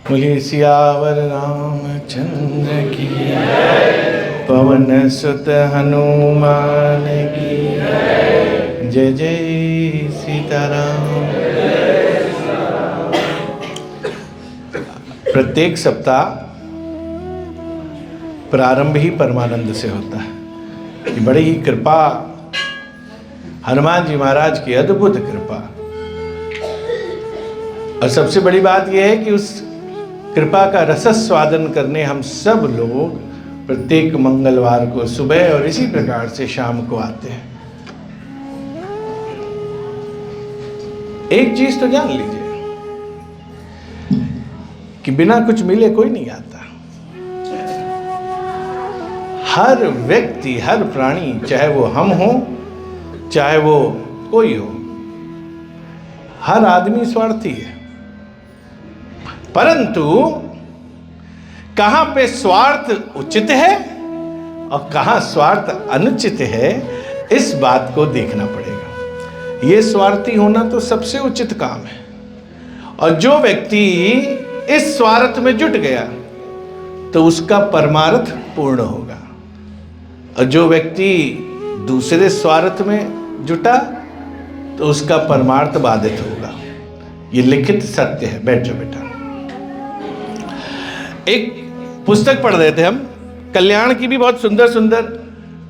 बोलिए सियावर रामचंद्र की, पवन सुत हनुमान की, जय जय सीताराम। प्रत्येक सप्ताह प्रारंभ ही परमानंद से होता है कि बड़ी ही कृपा, हनुमान जी महाराज की अद्भुत कृपा। और सबसे बड़ी बात यह है कि उस कृपा का रसस्वादन करने हम सब लोग प्रत्येक मंगलवार को सुबह और इसी प्रकार से शाम को आते हैं। एक चीज तो जान लीजिए कि बिना कुछ मिले कोई नहीं आता। हर व्यक्ति, हर प्राणी, चाहे वो हम हो चाहे वो कोई हो, हर आदमी स्वार्थी है। परंतु कहां पे स्वार्थ उचित है और कहां स्वार्थ अनुचित है, इस बात को देखना पड़ेगा। ये स्वार्थी होना तो सबसे उचित काम है, और जो व्यक्ति इस स्वार्थ में जुट गया तो उसका परमार्थ पूर्ण होगा, और जो व्यक्ति दूसरे स्वार्थ में जुटा तो उसका परमार्थ बाधित होगा। ये लिखित सत्य है। बैठ जाओ बेटा। एक पुस्तक पढ़ रहे थे हम, कल्याण की भी बहुत सुंदर सुंदर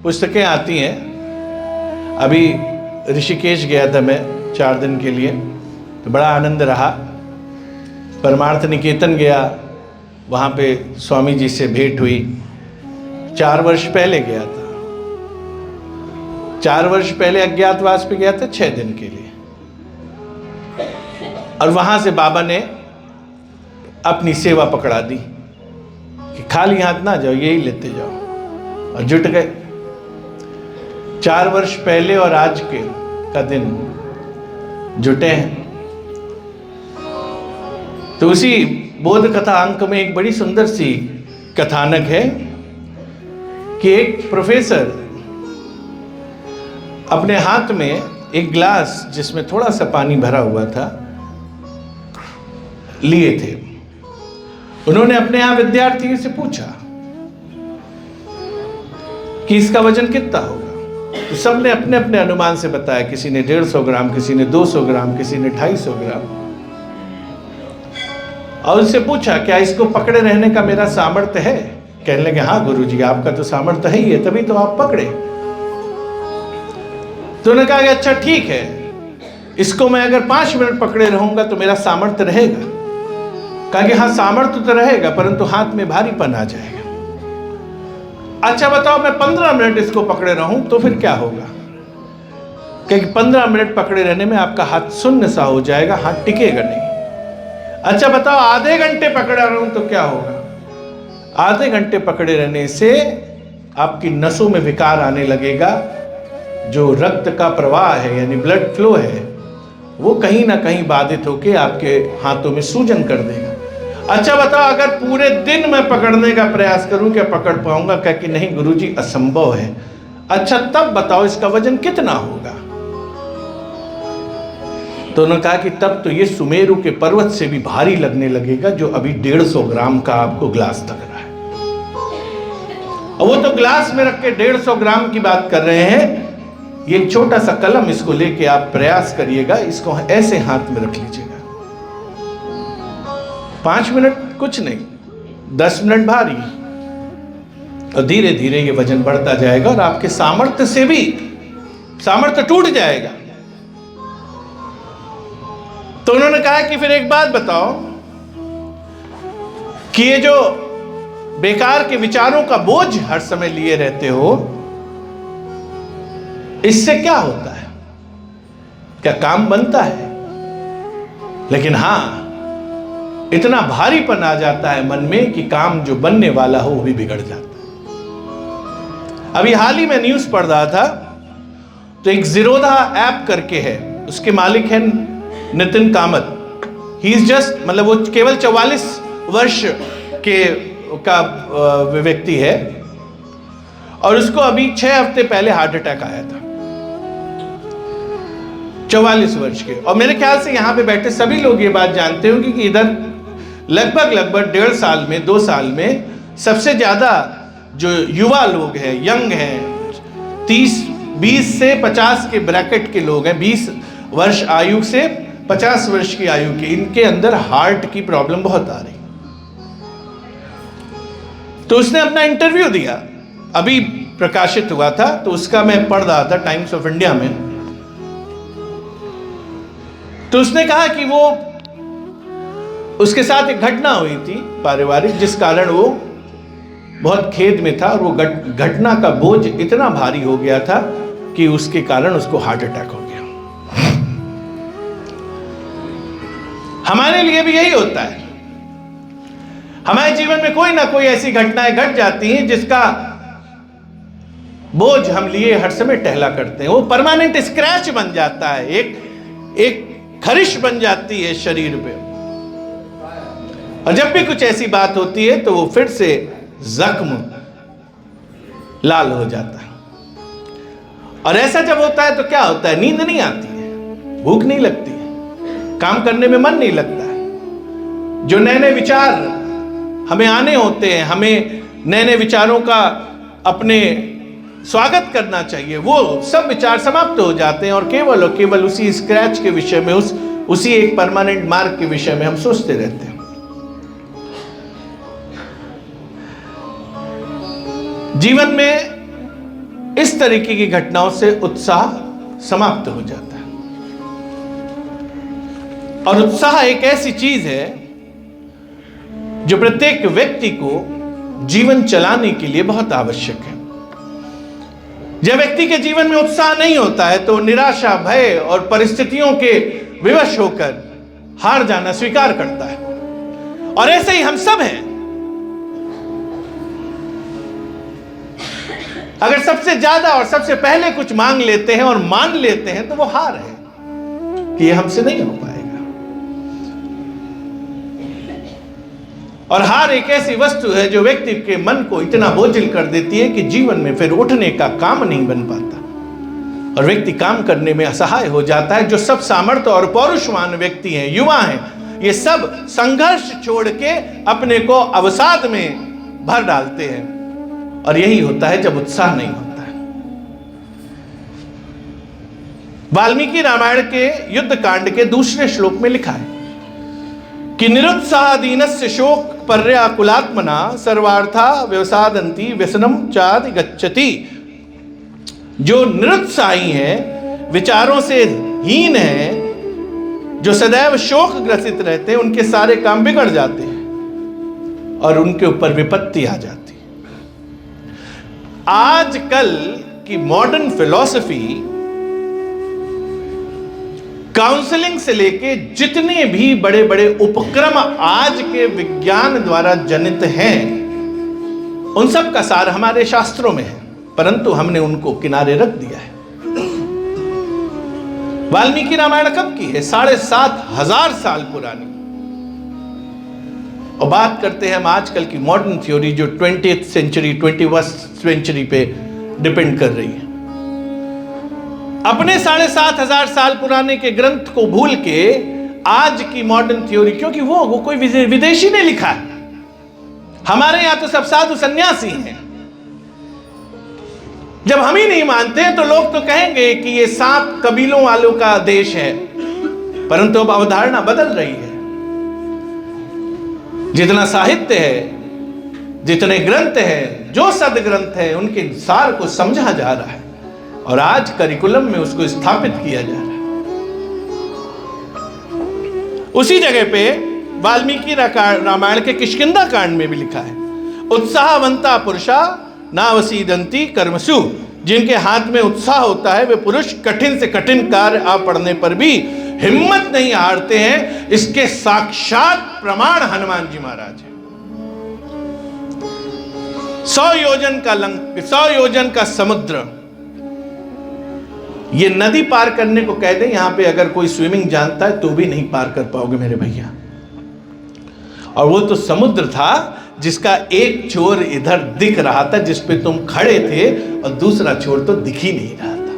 पुस्तकें आती हैं। अभी ऋषिकेश गया था मैं 4 दिन के लिए, तो बड़ा आनंद रहा। परमार्थ निकेतन गया, वहाँ पे स्वामी जी से भेंट हुई। 4 वर्ष पहले गया था। 4 वर्ष पहले अज्ञातवास पे गया था 6 दिन के लिए, और वहाँ से बाबा ने अपनी सेवा पकड़ा दी कि खाली हाथ ना जाओ, यही लेते जाओ, और जुट गए। 4 वर्ष पहले और आज के का दिन जुटे हैं। तो उसी बोध कथा अंक में एक बड़ी सुंदर सी कथानक है कि एक प्रोफेसर अपने हाथ में एक ग्लास जिसमें थोड़ा सा पानी भरा हुआ था लिए थे। उन्होंने अपने यहाँ विद्यार्थियों से पूछा कि इसका वजन कितना होगा, तो सबने अपने अपने अनुमान से बताया। किसी ने 150 ग्राम, किसी ने 200 ग्राम, किसी ने 250 ग्राम। और उससे पूछा क्या इसको पकड़े रहने का मेरा सामर्थ्य है? कहने लगे हाँ गुरुजी, आपका तो सामर्थ्य है ही है, तभी तो आप पकड़े। तो उन्होंने कहा कि अच्छा ठीक है, इसको मैं अगर 5 मिनट पकड़े रहूंगा तो मेरा सामर्थ्य रहेगा। कहा कि हाँ सामर्थ्य तो रहेगा, परंतु हाथ में भारीपन आ जाएगा। अच्छा बताओ मैं 15 मिनट इसको पकड़े रहूं तो फिर क्या होगा? क्योंकि 15 मिनट पकड़े रहने में आपका हाथ शून्य सा हो जाएगा, हाथ टिकेगा नहीं। अच्छा बताओ आधे घंटे पकड़ा रहूं तो क्या होगा? आधे घंटे पकड़े रहने से आपकी नसों में विकार आने लगेगा। जो रक्त का प्रवाह है यानी ब्लड फ्लो है, वो कहीं ना कहीं बाधित होकर आपके हाथों में सूजन कर देगा। अच्छा बताओ अगर पूरे दिन मैं पकड़ने का प्रयास करूं, क्या पकड़ पाऊंगा? क्या कि नहीं गुरुजी असंभव है। अच्छा तब बताओ इसका वजन कितना होगा? तो उन्होंने कहा कि तब तो ये सुमेरु के पर्वत से भी भारी लगने लगेगा, जो अभी 150 ग्राम का आपको ग्लास लग रहा है। और वो तो ग्लास में रख के 150 ग्राम की बात कर रहे हैं। ये एक छोटा सा कलम, इसको लेके आप प्रयास करिएगा, इसको ऐसे हाथ में रख लीजिएगा। 5 मिनट कुछ नहीं, 10 मिनट भारी, और धीरे धीरे ये वजन बढ़ता जाएगा और आपके सामर्थ्य से भी सामर्थ्य टूट जाएगा। तो उन्होंने कहा कि फिर एक बात बताओ कि ये जो बेकार के विचारों का बोझ हर समय लिए रहते हो, इससे क्या होता है? क्या काम बनता है? लेकिन हां, इतना भारीपन आ जाता है मन में कि काम जो बनने वाला हो वो भी बिगड़ जाता है। अभी हाल ही में न्यूज पढ़ रहा था, तो एक ज़ीरोधा ऐप करके है, उसके मालिक हैं Nitin Kamat. He is just, मतलब वो केवल 44 वर्ष के का व्यक्ति है, और उसको अभी 6 हफ्ते पहले हार्ट अटैक आया था। 44 वर्ष के। और मेरे ख्याल से यहाँ पे बैठे सभी लोग ये बात जानते होंगे कि इधर लगभग 1.5 साल में, 2 साल में सबसे ज्यादा जो युवा लोग हैं, यंग हैं, 20 से 50 के ब्रैकेट के लोग हैं, 20 वर्ष आयु से 50 वर्ष की आयु के, इनके अंदर हार्ट की प्रॉब्लम बहुत आ रही। तो उसने अपना इंटरव्यू दिया, अभी प्रकाशित हुआ था, तो उसका मैं पढ़ रहा था टाइम्स ऑफ इंडिया में। तो उसने कहा कि वो उसके साथ एक घटना हुई थी पारिवारिक, जिस कारण वो बहुत खेद में था, और वो घटना का बोझ इतना भारी हो गया था कि उसके कारण उसको हार्ट अटैक हो गया। हमारे लिए भी यही होता है, हमारे जीवन में कोई ना कोई ऐसी घटनाएं घट जाती हैं जिसका बोझ हम लिए हर समय टहला करते हैं। वो परमानेंट स्क्रैच बन जाता है, एक खरिश बन जाती है शरीर पे, और जब भी कुछ ऐसी बात होती है तो वो फिर से जख्म लाल हो जाता है। और ऐसा जब होता है तो क्या होता है, नींद नहीं आती है, भूख नहीं लगती है, काम करने में मन नहीं लगता है। जो नए नए विचार हमें आने होते हैं, हमें नए नए विचारों का अपने स्वागत करना चाहिए, वो सब विचार समाप्त हो जाते हैं, और केवल उसी स्क्रैच के विषय में, उसी एक परमानेंट मार्क के विषय में हम सोचते रहते हैं। जीवन में इस तरीके की घटनाओं से उत्साह समाप्त हो जाता है। और उत्साह एक ऐसी चीज है जो प्रत्येक व्यक्ति को जीवन चलाने के लिए बहुत आवश्यक है। जब व्यक्ति के जीवन में उत्साह नहीं होता है तो निराशा, भय और परिस्थितियों के विवश होकर हार जाना स्वीकार करता है। और ऐसे ही हम सब हैं। अगर सबसे ज्यादा और सबसे पहले कुछ मांग लेते हैं और मान लेते हैं तो वो हार है कि ये हमसे नहीं हो पाएगा। और हार एक ऐसी वस्तु है जो व्यक्ति के मन को इतना बोझिल कर देती है कि जीवन में फिर उठने का काम नहीं बन पाता, और व्यक्ति काम करने में असहाय हो जाता है। जो सब सामर्थ्य और पौरुषवान व्यक्ति हैं, युवा हैं, ये सब संघर्ष छोड़ के अपने को अवसाद में भर डालते हैं। और यही होता है जब उत्साह नहीं होता है। वाल्मीकि रामायण के युद्ध कांड के 2 श्लोक में लिखा है कि निरुत्साह दीनस्य शोक पर्याकुलात्मना सर्वार्था व्यवसादंती व्यसनम चादि गच्छति। जो निरुत्साही हैं, विचारों से हीन हैं, जो सदैव शोक ग्रसित रहते हैं, उनके सारे काम बिगड़ जाते हैं और उनके ऊपर विपत्ति आ जाती है। आजकल की मॉडर्न फिलॉसफी काउंसलिंग से लेके जितने भी बड़े बड़े उपक्रम आज के विज्ञान द्वारा जनित हैं, उन सब का सार हमारे शास्त्रों में है, परंतु हमने उनको किनारे रख दिया है। वाल्मीकि रामायण कब की है? 7,500 साल पुरानी। और बात करते हैं हम आजकल की मॉडर्न थ्योरी जो 20th सेंचुरी 21st सेंचुरी पे डिपेंड कर रही है। अपने 7,500 साल पुराने के ग्रंथ को भूल के आज की मॉडर्न थ्योरी, क्योंकि वो कोई विदेशी ने लिखा है, हमारे यहां तो सब साधु सन्यासी हैं। जब हम ही नहीं मानते तो लोग तो कहेंगे कि ये 7 कबीलों वालों का देश है, परंतु अब अवधारणा बदल रही है। जितना साहित्य है, जितने ग्रंथ हैं, जो सदग्रंथ हैं, उनके सार को समझा जा रहा है और आज करिकुलम में उसको स्थापित किया जा रहा है। उसी जगह पे वाल्मीकि रामायण के किष्किंधा कांड में भी लिखा है, उत्साहवंता पुरुषा नावसीदंती कर्मसु। जिनके हाथ में उत्साह होता है वे पुरुष कठिन से कठिन कार्य आ पड़ने पर भी हिम्मत नहीं हारते हैं। इसके साक्षात प्रमाण हनुमान जी महाराज हैं। 100 योजन का समुद्र, ये नदी पार करने को कह दे, यहां पे अगर कोई स्विमिंग जानता है तो भी नहीं पार कर पाओगे मेरे भैया। और वो तो समुद्र था जिसका एक छोर इधर दिख रहा था जिस पे तुम खड़े थे, और दूसरा छोर तो दिख ही नहीं रहा था,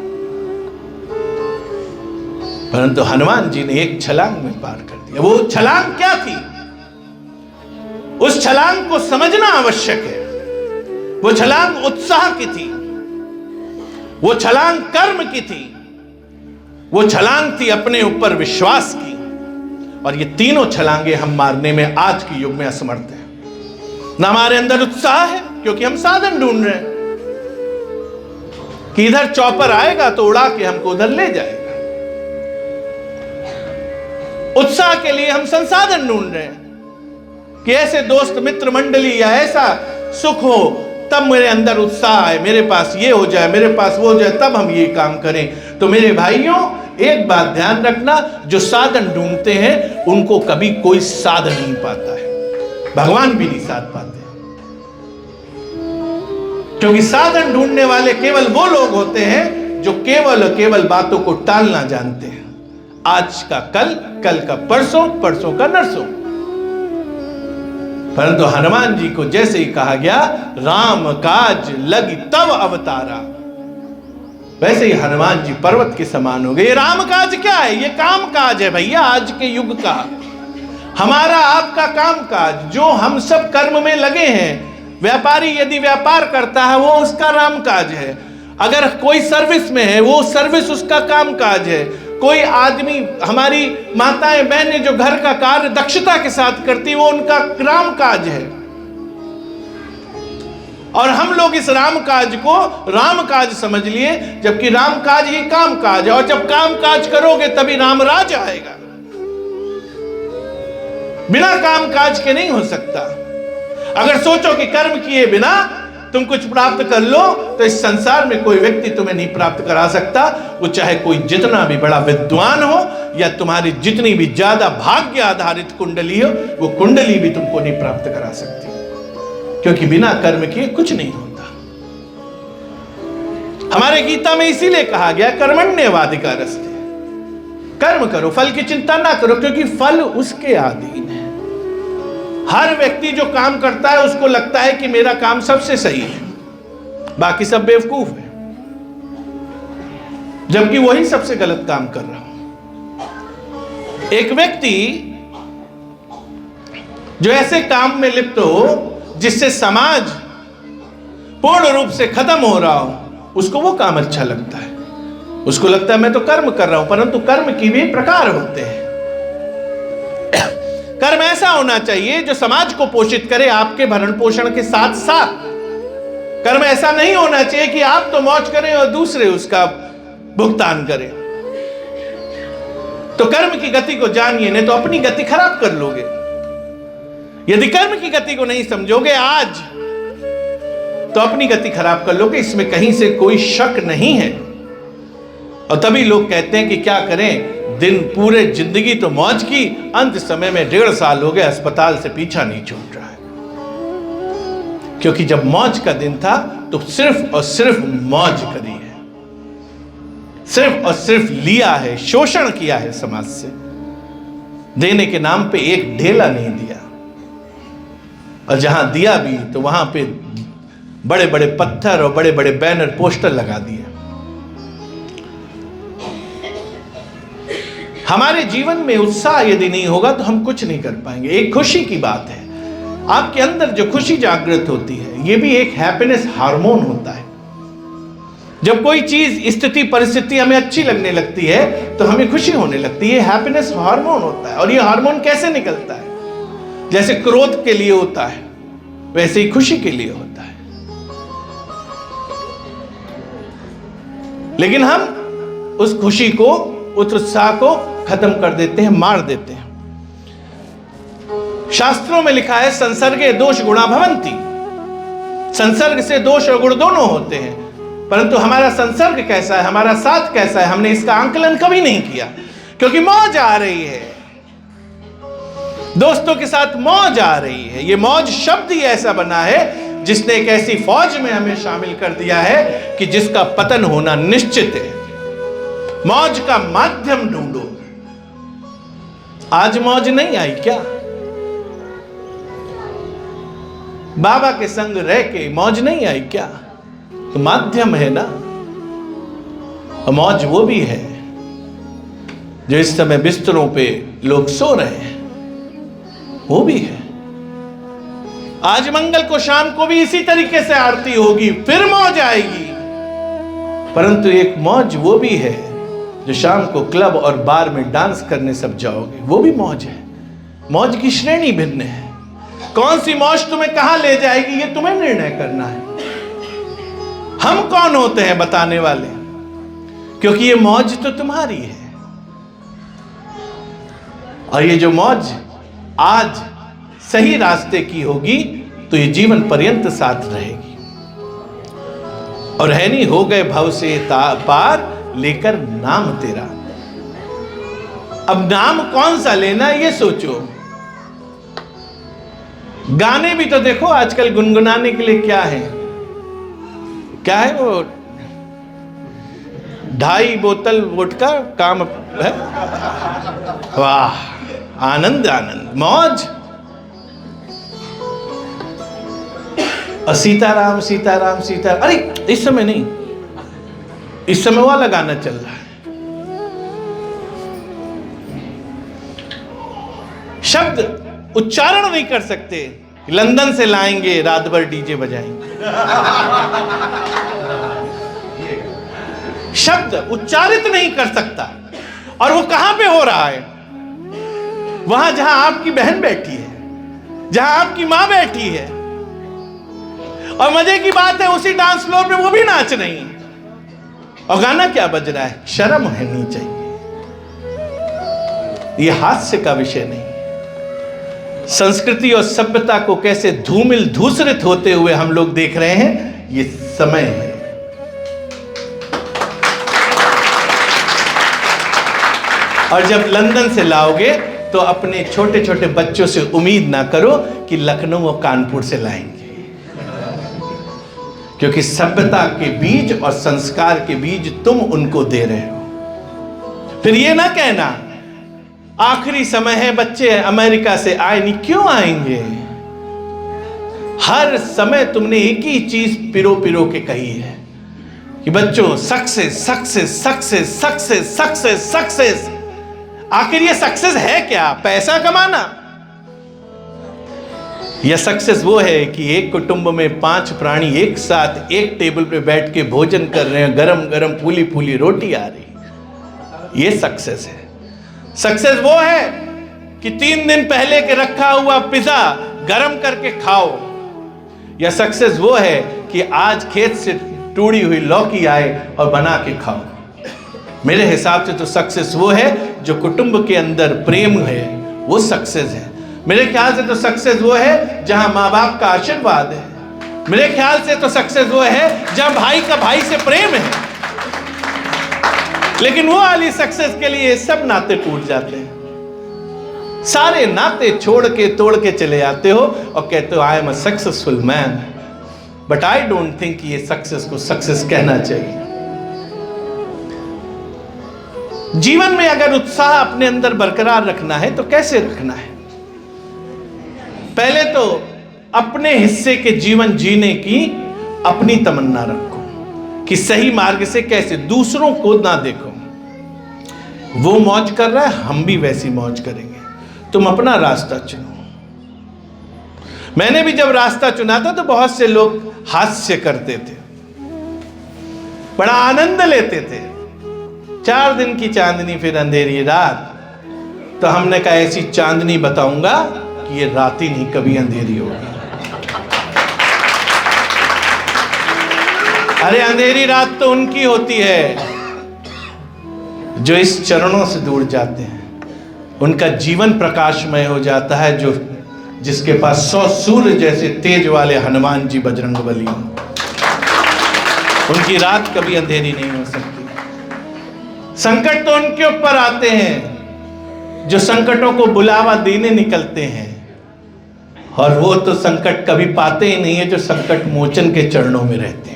परंतु हनुमान जी ने एक छलांग में पार कर दिया। वो छलांग क्या थी? उस छलांग को समझना आवश्यक है। वो छलांग उत्साह की थी, वो छलांग कर्म की थी, वो छलांग थी अपने ऊपर विश्वास की। और ये तीनों छलांगे हम मारने में आज के युग में असमर्थ हैं। ना हमारे अंदर उत्साह है क्योंकि हम साधन ढूंढ रहे हैं कि इधर चॉपर आएगा तो उड़ा के हमको उधर ले जाएगा। उत्साह के लिए हम संसाधन ढूंढ रहे हैं कि ऐसे दोस्त मित्र मंडली या ऐसा सुख हो तब मेरे अंदर उत्साह आए, मेरे पास ये हो जाए, मेरे पास वो हो जाए, तब हम ये काम करें। तो मेरे भाइयों, एक बात ध्यान रखना, जो साधन ढूंढते हैं उनको कभी कोई साध नहीं पाता है, भगवान भी नहीं साध पाते। क्योंकि साधन ढूंढने वाले केवल वो लोग होते हैं जो केवल बातों को टालना जानते हैं। आज का कल, कल का परसों, परसों का नरसों। परंतु हनुमान जी को जैसे ही कहा गया राम काज लगी तब अवतारा, वैसे ही हनुमान जी पर्वत के समान हो गए। ये राम काज क्या है? ये काम काज है भैया, आज के युग का हमारा आपका काम काज, जो हम सब कर्म में लगे हैं। व्यापारी यदि व्यापार करता है वो उसका राम काज है, अगर कोई सर्विस में है वो सर्विस उसका काम काज है। कोई आदमी, हमारी माताएं बहनें जो घर का कार्य दक्षता के साथ करती वो उनका राम काज है। और हम लोग इस राम काज को राम काज समझ लिए, जबकि राम काज ही काम काज है। और जब काम काज करोगे तभी राम राज आएगा, बिना काम काज के नहीं हो सकता। अगर सोचो कि कर्म किए बिना तुम कुछ प्राप्त कर लो तो इस संसार में कोई व्यक्ति तुम्हें नहीं प्राप्त करा सकता। वो चाहे कोई जितना भी बड़ा विद्वान हो या तुम्हारी जितनी भी ज्यादा भाग्य आधारित कुंडली हो, वो कुंडली भी तुमको नहीं प्राप्त करा सकती, क्योंकि बिना कर्म किए कुछ नहीं होता। हमारे गीता में इसीलिए कहा गया कर्मण्येवाधिकारस्ते, कर्म करो, फल की चिंता ना करो, क्योंकि फल उसके अधीन है। हर व्यक्ति जो काम करता है उसको लगता है कि मेरा काम सबसे सही है, बाकी सब बेवकूफ है, जबकि वही सबसे गलत काम कर रहा हूं। एक व्यक्ति जो ऐसे काम में लिप्त हो जिससे समाज पूर्ण रूप से खत्म हो रहा हो, उसको वो काम अच्छा लगता है। उसको लगता है मैं तो कर्म कर रहा हूं, परंतु कर्म की भी प्रकार होते हैं। कर्म ऐसा होना चाहिए जो समाज को पोषित करे, आपके भरण पोषण के साथ साथ। कर्म ऐसा नहीं होना चाहिए कि आप तो मौज करें और दूसरे उसका भुगतान करें। तो कर्म की गति को जानिए, नहीं तो अपनी गति खराब कर लोगे। यदि कर्म की गति को नहीं समझोगे आज, तो अपनी गति खराब कर लोगे, इसमें कहीं से कोई शक नहीं है। और तभी लोग कहते हैं कि क्या करें, दिन पूरे जिंदगी तो मौज की, अंत समय में 1.5 साल हो गए अस्पताल से पीछा नहीं छूट रहा है। क्योंकि जब मौज का दिन था तो सिर्फ और सिर्फ मौज करी है, सिर्फ और सिर्फ लिया है, शोषण किया है समाज से। देने के नाम पे एक ढेला नहीं दिया, और जहां दिया भी तो वहां पे बड़े बड़े पत्थर और बड़े बड़े बैनर पोस्टर लगा दिए। हमारे जीवन में उत्साह यदि नहीं होगा तो हम कुछ नहीं कर पाएंगे। एक खुशी की बात है, आपके अंदर जो खुशी जागृत होती है, ये भी एक हैप्पीनेस हार्मोन होता है। जब कोई चीज, स्थिति, परिस्थिति हमें अच्छी लगने लगती है तो हमें खुशी होने लगती है, हैप्पीनेस हार्मोन होता है। और ये हार्मोन कैसे निकलता है? जैसे क्रोध के लिए होता है, वैसे ही खुशी के लिए होता है। लेकिन हम उस खुशी को, उस उत्साह को खत्म कर देते हैं, मार देते हैं। शास्त्रों में लिखा है संसर्गे दोष गुणा भवन्ति, संसर्ग से दोष और गुण दोनों होते हैं। परंतु हमारा संसर्ग कैसा है, हमारा साथ कैसा है, हमने इसका आंकलन कभी नहीं किया। क्योंकि मौज आ रही है, दोस्तों के साथ मौज आ रही है। ये मौज शब्द ही ऐसा बना है जिसने एक ऐसी फौज में हमें शामिल कर दिया है कि जिसका पतन होना निश्चित है। मौज का माध्यम ढूंढो। आज मौज नहीं आई क्या? बाबा के संग रह के मौज नहीं आई क्या? तो माध्यम है ना। और मौज वो भी है जो इस समय बिस्तरों पे लोग सो रहे हैं, वो भी है। आज मंगल को शाम को भी इसी तरीके से आरती होगी, फिर मौज आएगी। परंतु एक मौज वो भी है जो शाम को क्लब और बार में डांस करने सब जाओगे, वो भी मौज है। मौज की श्रेणी भिन्न है। कौन सी मौज तुम्हें कहां ले जाएगी, ये तुम्हें निर्णय करना है। हम कौन होते हैं बताने वाले, क्योंकि ये मौज तो तुम्हारी है। और ये जो मौज आज सही रास्ते की होगी तो ये जीवन पर्यंत साथ रहेगी। और है नहीं, हो गए भव से पार लेकर नाम तेरा। अब नाम कौन सा लेना ये सोचो। गाने भी तो देखो आजकल गुनगुनाने के लिए क्या है, क्या है वो 2.5 बोतल वोडका काम है। वाह, आनंद आनंद, मौज। और सीताराम सीताराम सीताराम, अरे इस समय नहीं, इस समय वाला गाना चल रहा है। शब्द उच्चारण नहीं कर सकते, लंदन से लाएंगे, रात भर डीजे बजाएंगे। शब्द उच्चारित नहीं कर सकता। और वो कहां पे हो रहा है? वहां जहां आपकी बहन बैठी है, जहां आपकी मां बैठी है। और मजे की बात है, उसी डांस फ्लोर पे वो भी नाच रही है। और गाना क्या बज रहा है? शर्म होनी चाहिए। यह हास्य का विषय नहीं। संस्कृति और सभ्यता को कैसे धूमिल धूसरित होते हुए हम लोग देख रहे हैं, ये समय है। और जब लंदन से लाओगे तो अपने छोटे छोटे बच्चों से उम्मीद ना करो कि लखनऊ और कानपुर से लाएंगे, क्योंकि सभ्यता के बीज और संस्कार के बीज तुम उनको दे रहे हो। फिर ये ना कहना आखिरी समय है, बच्चे अमेरिका से आए नहीं। क्यों आएंगे? हर समय तुमने एक ही चीज पिरो पिरो के कही है कि बच्चों success success success success success success. आखिर ये सक्सेस है क्या? पैसा कमाना? यह सक्सेस वो है कि एक कुटुंब में 5 प्राणी एक साथ एक टेबल पे बैठ के भोजन कर रहे हैं, गरम गरम फूली फूली रोटी आ रही। ये सक्सेस है। सक्सेस वो है कि 3 दिन पहले के रखा हुआ पिज्जा गरम करके खाओ। या सक्सेस वो है कि आज खेत से टूटी हुई लौकी आए और बना के खाओ। मेरे हिसाब से तो सक्सेस वो है जो कुटुंब के अंदर प्रेम है, वो सक्सेस है। मेरे ख्याल से तो सक्सेस वो है जहां माँ बाप का आशीर्वाद है। मेरे ख्याल से तो सक्सेस वो है जहां भाई का भाई से प्रेम है। लेकिन वो वाली सक्सेस के लिए सब नाते टूट जाते हैं। सारे नाते छोड़ के तोड़ के चले जाते हो और कहते हो I am a successful man. But I don't think ये सक्सेस को सक्सेस कहना चाहिए। जीवन में अगर उत्साह अपने अंदर बरकरार रखना है तो कैसे रखना है? पहले तो अपने हिस्से के जीवन जीने की अपनी तमन्ना रखो कि सही मार्ग से कैसे, दूसरों को ना देखो। वो मौज कर रहा है, हम भी वैसी मौज करेंगे। तुम अपना रास्ता चुनो। मैंने भी जब रास्ता चुना था तो बहुत से लोग हास्य करते थे, बड़ा आनंद लेते थे। 4 दिन की चांदनी फिर अंधेरी रात। तो हमने कहा ऐसी चांदनी बताऊंगा कि ये रात ही नहीं कभी अंधेरी होगी। अरे अंधेरी रात तो उनकी होती है जो इस चरणों से दूर जाते हैं। उनका जीवन प्रकाशमय हो जाता है, जो जिसके पास 100 सूर्य जैसे तेज वाले हनुमान जी बजरंगबली हों। उनकी रात कभी अंधेरी नहीं हो सकती। संकट तो उनके ऊपर आते हैं जो संकटों को बुलावा देने निकलते हैं, और वो तो संकट कभी पाते ही नहीं है जो संकट मोचन के चरणों में रहते हैं।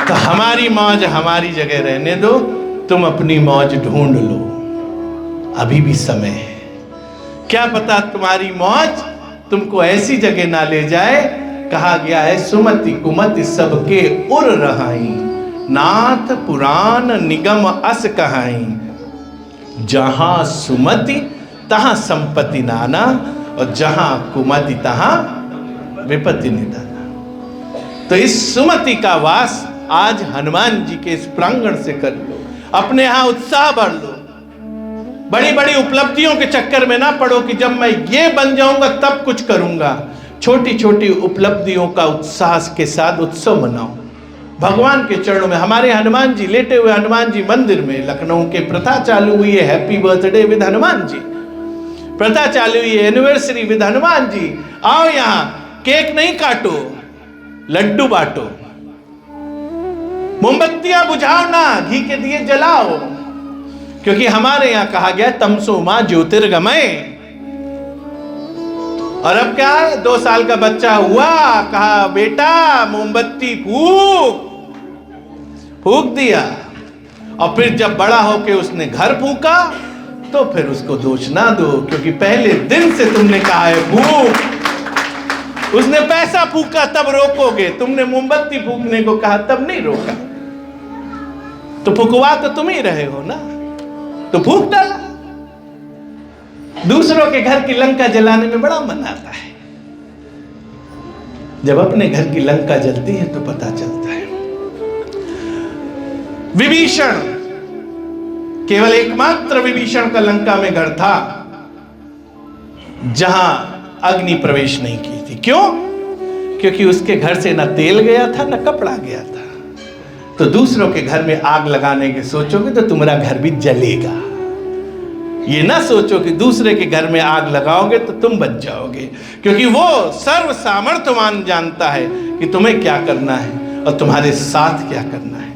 तो हमारी मौज हमारी जगह रहने दो, तुम अपनी मौज ढूंढ लो, अभी भी समय है। क्या पता तुम्हारी मौज तुमको ऐसी जगह ना ले जाए। कहा गया है सुमति कुमति सबके उर रहाई, नाथ पुराण निगम अस कहाई। जहां सुमति तहां संपत्ति नाना, और जहां कुमति तहां विपत्ति निदाना। तो इस सुमति का वास आज हनुमान जी के इस प्रांगण से कर लो, अपने यहां उत्साह बढ़ लो। बड़ी बड़ी उपलब्धियों के चक्कर में ना पड़ो कि जब मैं ये बन जाऊंगा तब कुछ करूंगा। छोटी छोटी उपलब्धियों का उत्साह के साथ उत्सव मनाओ भगवान के चरणों में। हमारे हनुमान जी, लेटे हुए हनुमान जी मंदिर में लखनऊ के प्रथा चालू हुई है, happy birthday with Hanuman ji प्रथा चालू हुई है, एनिवर्सरी विद हनुमान जी। आओ यहां, केक नहीं काटो, लड्डू बांटो, मोमबत्तियां बुझाओ ना, घी के दिए जलाओ, क्योंकि हमारे यहां कहा गया तमसो मां ज्योतिर्गमय। और अब क्या है, 2 साल का बच्चा हुआ, कहा बेटा मोमबत्ती फूक दिया। और फिर जब बड़ा होके उसने घर फूका तो फिर उसको दोष ना दो, क्योंकि पहले दिन से तुमने कहा है फूक। उसने पैसा फूका तब रोकोगे, तुमने मोमबत्ती फूकने को कहा तब नहीं रोका। तो फुकवा तो तुम ही रहे हो ना, तो फूक डाला। दूसरों के घर की लंका जलाने में बड़ा मन आता है, जब अपने घर की लंका जलती है तो पता चलता है। विभीषण, केवल एकमात्र विभीषण का लंका में घर था जहां अग्नि प्रवेश नहीं की थी। क्यों? क्योंकि उसके घर से ना तेल गया था ना कपड़ा गया था। तो दूसरों के घर में आग लगाने के सोचोगे तो तुम्हारा घर भी जलेगा। ये ना सोचो कि दूसरे के घर में आग लगाओगे तो तुम बच जाओगे, क्योंकि वो सर्व सामर्थ्यवान जानता है कि तुम्हें क्या करना है और तुम्हारे साथ क्या करना है।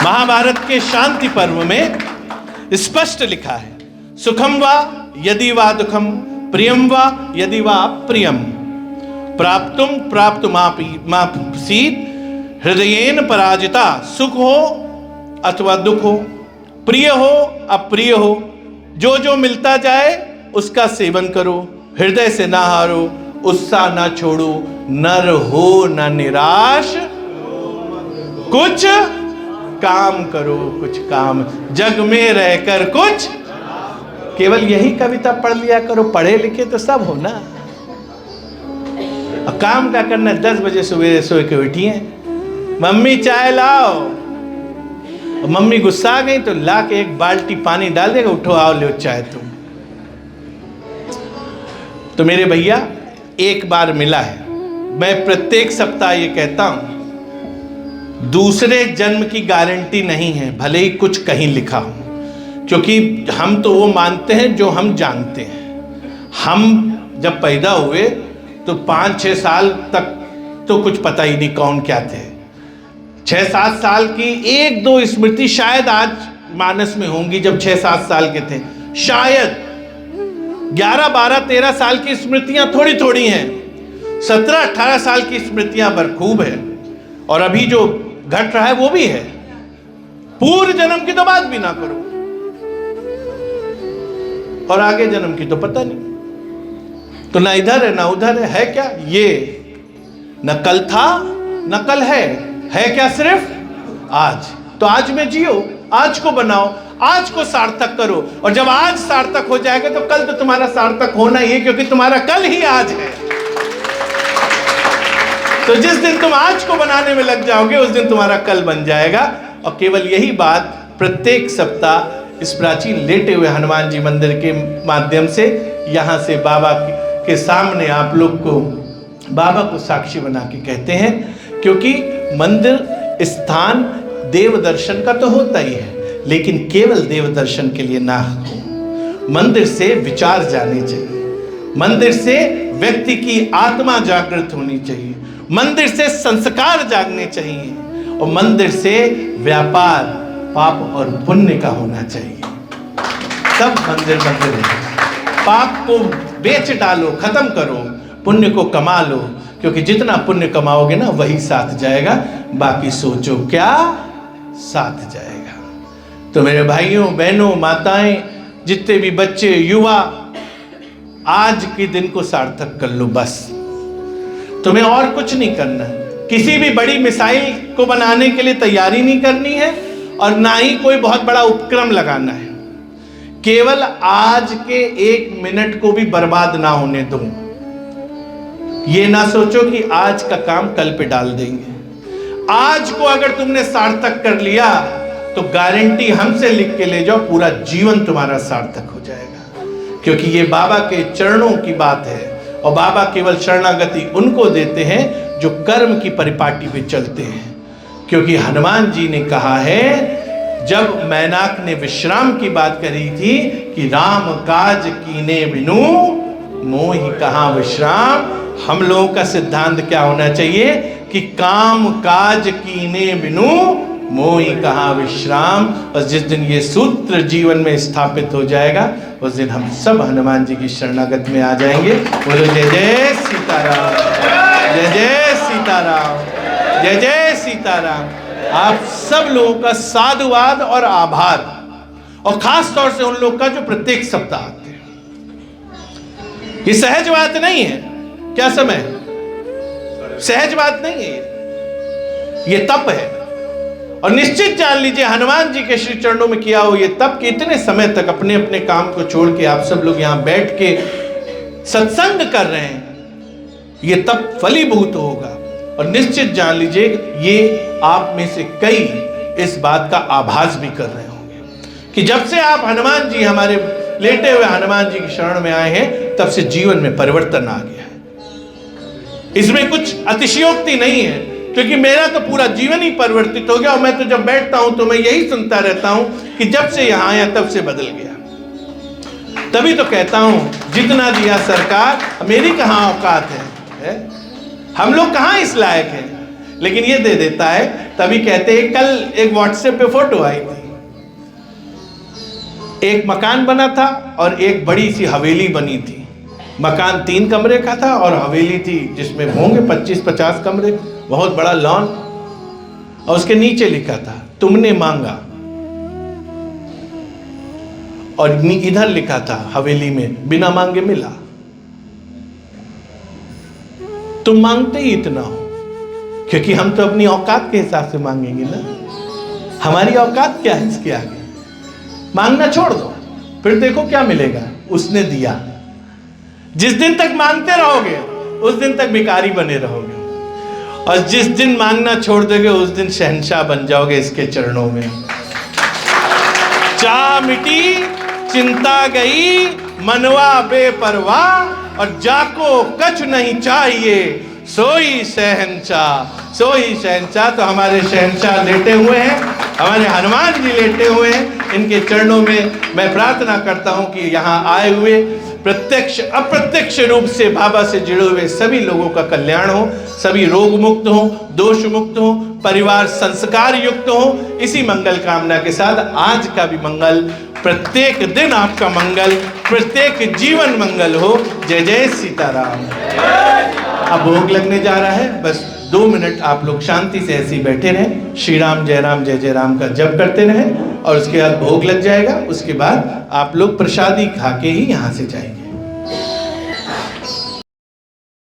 महाभारत के शांति पर्व में स्पष्ट लिखा है, सुखम वा यदि वा दुखम, प्रियम वा यदि वा अप्रियम, प्राप्तुम प्राप्तुमापीसीत, हृदयेन पराजिता। सुख हो अथवा दुख हो, प्रिय हो अप्रिय हो, जो जो मिलता जाए उसका सेवन करो, हृदय से ना हारो, उत्साह ना छोड़ो, नर हो न निराश, कुछ काम करो, कुछ काम, जग में रहकर कुछ। केवल यही कविता पढ़ लिया करो, पढ़े लिखे तो सब हो ना। और काम क्या करना, 10 बजे सवेरे सो के उठिए, मम्मी चाय लाओ, और मम्मी गुस्सा आ गई तो ला के 1 बाल्टी पानी डाल देगा, उठो आओ लो चाय तुम। तो मेरे भैया, एक बार मिला है, मैं प्रत्येक सप्ताह ये कहता हूं, दूसरे जन्म की गारंटी नहीं है, भले ही कुछ कहीं लिखा हो, क्योंकि हम तो वो मानते हैं जो हम जानते हैं। हम जब पैदा हुए तो 5-6 साल तक तो कुछ पता ही नहीं कौन क्या थे। 6-7 साल की 1-2 स्मृति शायद आज मानस में होंगी, जब 6-7 साल के थे शायद। 11, 12, 13 साल की स्मृतियां थोड़ी थोड़ी हैं, 17, 18 साल की स्मृतियां बरखूब है, और अभी जो घट रहा है वो भी है। पूर्व जन्म की तो बात भी ना करो, और आगे जन्म की तो पता नहीं। तो ना इधर है ना उधर है क्या? ये न कल था न कल है क्या सिर्फ आज। तो आज में जियो, आज को बनाओ, आज को सार्थक करो, और जब आज सार्थक हो जाएगा तो कल तो तुम्हारा सार्थक होना ही है, क्योंकि तुम्हारा कल ही आज है। तो जिस दिन तुम आज को बनाने में लग जाओगे उस दिन तुम्हारा कल बन जाएगा। और केवल यही बात प्रत्येक सप्ताह इस प्राचीन लेटे हुए हनुमान जी मंदिर के माध्यम से यहाँ से बाबा के सामने आप लोग को, बाबा को साक्षी बना के कहते हैं, क्योंकि मंदिर स्थान देव दर्शन का तो होता ही है, लेकिन केवल देव दर्शन के लिए ना हो। मंदिर से विचार जाने चाहिए, मंदिर से व्यक्ति की आत्मा जागृत होनी चाहिए, मंदिर से संस्कार जागने चाहिए, और मंदिर से व्यापार पाप और पुण्य का होना चाहिए। तब मंदिर मंदिर है। पाप को बेच डालो, खत्म करो, पुण्य को कमा लो, क्योंकि जितना पुण्य कमाओगे ना वही साथ जाएगा, बाकी सोचो क्या साथ जाएगा। तो मेरे भाइयों बहनों माताएं, जितने भी बच्चे युवा, आज के दिन को सार्थक कर लो बस। तुम्हें और कुछ नहीं करना है, किसी भी बड़ी मिसाइल को बनाने के लिए तैयारी नहीं करनी है, और ना ही कोई बहुत बड़ा उपक्रम लगाना है। केवल आज के 1 मिनट को भी बर्बाद ना होने दूं। ये ना सोचो कि आज का काम कल पे डाल देंगे। आज को अगर तुमने सार्थक कर लिया तो गारंटी हमसे लिख के ले जाओ, पूरा जीवन तुम्हारा सार्थक हो जाएगा। क्योंकि ये बाबा के चरणों की बात है, और बाबा केवल शरणागति उनको देते हैं जो कर्म की परिपाटी पे चलते हैं। क्योंकि हनुमान जी ने कहा है, जब मैनाक ने विश्राम की बात करी थी कि राम काज कीने बिनु मोहि कहाँ विश्राम, हम लोगों का सिद्धांत क्या होना चाहिए कि काम काज कीने बिनु मोहि कहाँ विश्राम। और जिस दिन ये सूत्र जीवन में स्थापित हो जाएगा, उस दिन हम सब हनुमान जी की शरणागत में आ जाएंगे। बोलो जय जय सीताराम, जय जय सीताराम, जय जय सीताराम। आप सब लोगों का साधुवाद और आभार, और खास तौर से उन लोग का जो प्रत्येक सप्ताह आते हैं। ये सहज बात नहीं है। क्या समय? सहज बात नहीं है, ये तप है। और निश्चित जान लीजिए, हनुमान जी के श्री चरणों में किया हो ये तप कि इतने समय तक अपने अपने काम को छोड़ के आप सब लोग यहां बैठ के सत्संग कर रहे हैं, ये तप फलीभूत होगा। और निश्चित जान लीजिए, ये आप में से कई इस बात का आभास भी कर रहे होंगे कि जब से आप हनुमान जी, हमारे लेटे हुए हनुमान जी की शरण में आए हैं, तब से जीवन में परिवर्तन आ गया है। इसमें कुछ अतिशयोक्ति नहीं है, क्योंकि मेरा तो पूरा जीवन ही परिवर्तित हो गया। और मैं तो जब बैठता हूं तो मैं यही सुनता रहता हूं कि जब से यहां आया तब से बदल गया। तभी तो कहता हूं, जितना दिया सरकार, मेरी कहां औकात है? हम लोग कहां इस लायक हैं, लेकिन ये दे देता है। तभी कहते हैं, कल एक व्हाट्सएप पे फोटो आई थी, एक मकान बना था और एक बड़ी सी हवेली बनी थी। मकान 3 कमरे का था और हवेली थी जिसमें होंगे 25-50 कमरे, बहुत बड़ा लॉन। और उसके नीचे लिखा था, तुमने मांगा। और इधर लिखा था हवेली में, बिना मांगे मिला। तुम मांगते ही इतना हो, क्योंकि हम तो अपनी औकात के हिसाब से मांगेंगे ना। हमारी औकात क्या है इसके आगे? मांगना छोड़ दो, फिर देखो क्या मिलेगा। उसने दिया। जिस दिन तक मांगते रहोगे उस दिन तक भिखारी बने रहोगे, और जिस दिन मांगना छोड़ दोगे उस दिन शहंशाह बन जाओगे इसके चरणों में। चाह मिटी, चिंता गई, मनवा बेपरवाह, और जाको कछ नहीं चाहिए, सोई शहंशाह, सोई शहंशाह। तो हमारे शहंशाह लेटे हुए हैं, हमारे हनुमान जी लेटे हुए हैं। इनके चरणों में मैं प्रार्थना करता हूं कि यहाँ आए हुए प्रत्यक्ष अप्रत्यक्ष रूप से बाबा से जुड़े हुए सभी लोगों का कल्याण हो, सभी रोग मुक्त हो, दोष मुक्त हो, परिवार संस्कार युक्त हो। इसी मंगल कामना के साथ आज का भी मंगल, प्रत्येक दिन आपका मंगल, प्रत्येक जीवन मंगल हो। जय जय सीताराम। अब भोग लगने जा रहा है, बस 2 मिनट आप लोग शांति से ऐसे ही बैठे रहें, श्री राम जय राम जय जय राम का जप करते रहें, और उसके बाद भोग लग जाएगा। उसके बाद आप लोग प्रसादी खा के ही यहाँ से जाएंगे।